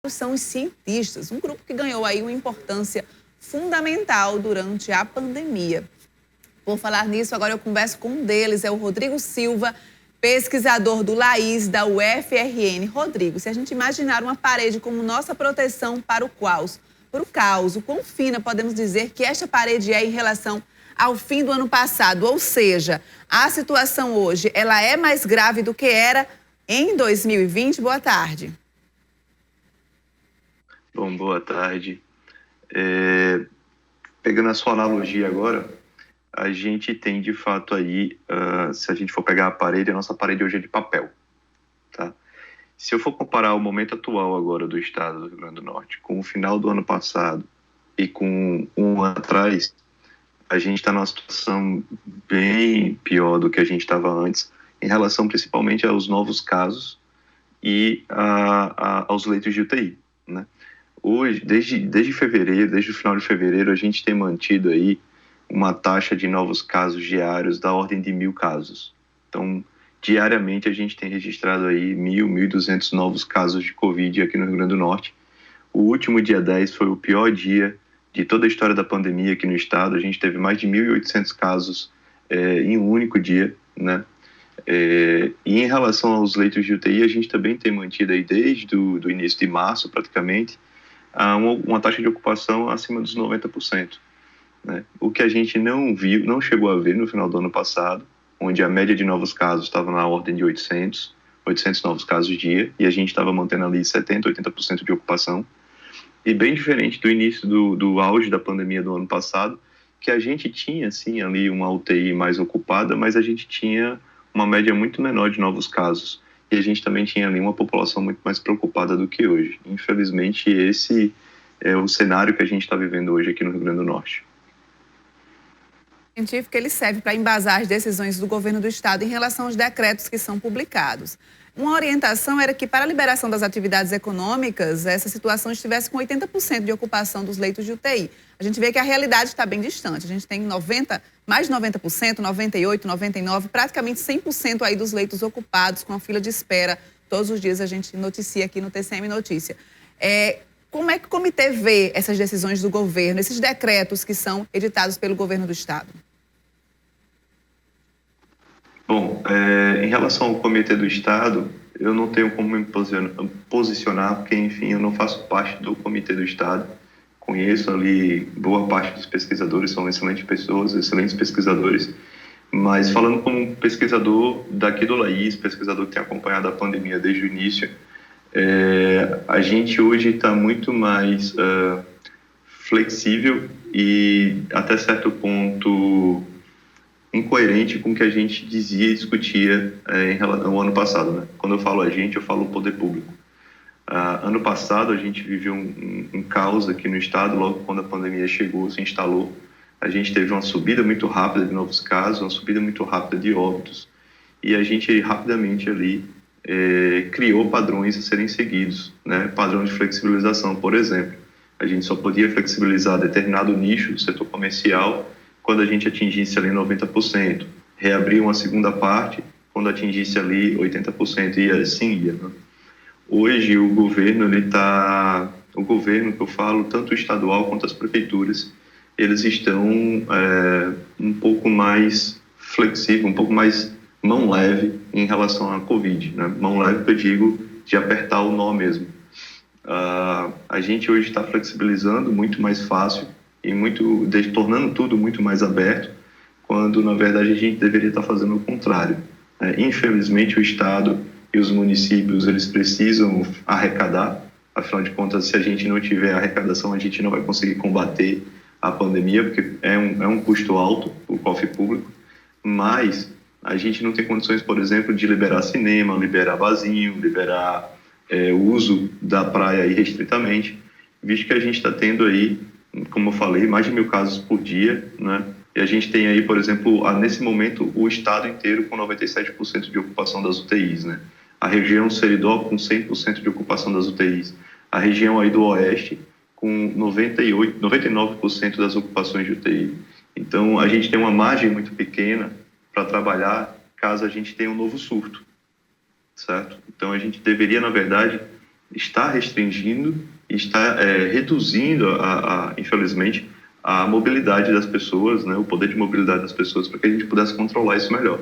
são os cientistas, um grupo que ganhou aí uma importância fundamental durante a pandemia. Por falar nisso, agora eu converso com um deles, é o Rodrigo Silva, pesquisador do LAIS da UFRN. Rodrigo, se a gente imaginar uma parede como nossa proteção para o caos, o quão fina podemos dizer que esta parede é em relação ao fim do ano passado? Ou seja, a situação hoje, ela é mais grave do que era em 2020? Boa tarde. Bom, boa tarde. Pegando a sua analogia agora, a gente tem de fato aí, se a gente for pegar a parede, a nossa parede hoje é de papel, tá? Se eu for comparar o momento atual agora do estado do Rio Grande do Norte com o final do ano passado e com um ano atrás, a gente está numa situação bem pior do que a gente estava antes, em relação principalmente aos novos casos e aos leitos de UTI, né? Hoje, desde fevereiro, desde o final de fevereiro, a gente tem mantido aí uma taxa de novos casos diários da ordem de 1.000 casos. Então, diariamente a gente tem registrado aí 1.200 novos casos de Covid aqui no Rio Grande do Norte. O último dia 10 foi o pior dia de toda a história da pandemia aqui no estado. A gente teve mais de 1.800 casos em um único dia, né? E em relação aos leitos de UTI, a gente também tem mantido aí desde o início de março, praticamente, uma taxa de ocupação acima dos 90%. Né? O que a gente não chegou a ver no final do ano passado, onde a média de novos casos estava na ordem de 800 novos casos dia, e a gente estava mantendo ali 70%, 80% de ocupação. E bem diferente do início do auge da pandemia do ano passado, que a gente tinha, sim, ali uma UTI mais ocupada, mas a gente tinha uma média muito menor de novos casos. E a gente também tinha ali uma população muito mais preocupada do que hoje. Infelizmente, esse é o cenário que a gente está vivendo hoje aqui no Rio Grande do Norte. O científico, ele serve para embasar as decisões do governo do estado em relação aos decretos que são publicados. Uma orientação era que, para a liberação das atividades econômicas, essa situação estivesse com 80% de ocupação dos leitos de UTI. A gente vê que a realidade está bem distante. A gente tem mais de 90%, 98%, 99%, praticamente 100% aí dos leitos ocupados, com a fila de espera. Todos os dias a gente noticia aqui no TCM Notícia. Como é que o comitê vê essas decisões do governo, esses decretos que são editados pelo governo do estado? Bom, em relação ao Comitê do Estado, eu não tenho como me posicionar, porque, enfim, eu não faço parte do Comitê do Estado. Conheço ali boa parte dos pesquisadores, são excelentes pessoas, excelentes pesquisadores, mas falando como pesquisador daqui do LAIS, pesquisador que tem acompanhado a pandemia desde o início, a gente hoje está muito mais flexível e, até certo ponto, incoerente com o que a gente dizia e discutia no ano passado, né? Quando eu falo a gente, eu falo o poder público. Ano passado, a gente viveu um caos aqui no estado, logo quando a pandemia chegou, se instalou. A gente teve uma subida muito rápida de novos casos, uma subida muito rápida de óbitos, e a gente rapidamente ali criou padrões a serem seguidos, né? Padrão de flexibilização, por exemplo. A gente só podia flexibilizar determinado nicho do setor comercial quando a gente atingisse ali 90%, reabrir uma segunda parte quando atingisse ali 80%, e assim ia, né? Hoje o governo, o governo que eu falo, tanto o estadual quanto as prefeituras, eles estão um pouco mais flexíveis, um pouco mais mão leve em relação à Covid, né? Mão leve que eu digo de apertar o nó mesmo. A gente hoje está flexibilizando muito mais fácil e tornando tudo muito mais aberto, quando na verdade a gente deveria estar fazendo o contrário. Infelizmente o Estado e os municípios, eles precisam arrecadar, afinal de contas, se a gente não tiver arrecadação, a gente não vai conseguir combater a pandemia, porque é um custo alto o cofre público, mas a gente não tem condições, por exemplo, de liberar cinema, liberar barzinho, liberar o uso da praia irrestritamente, visto que a gente está tendo aí, como eu falei, mais de 1.000 casos por dia, né? E a gente tem aí, por exemplo, nesse momento, o estado inteiro com 97% de ocupação das UTIs, né? A região Seridó com 100% de ocupação das UTIs. A região aí do Oeste com 99% das ocupações de UTI. Então, a gente tem uma margem muito pequena para trabalhar caso a gente tenha um novo surto, certo? Então, a gente deveria, na verdade, está restringindo e está reduzindo, infelizmente, a mobilidade das pessoas, né, o poder de mobilidade das pessoas, para que a gente pudesse controlar isso melhor.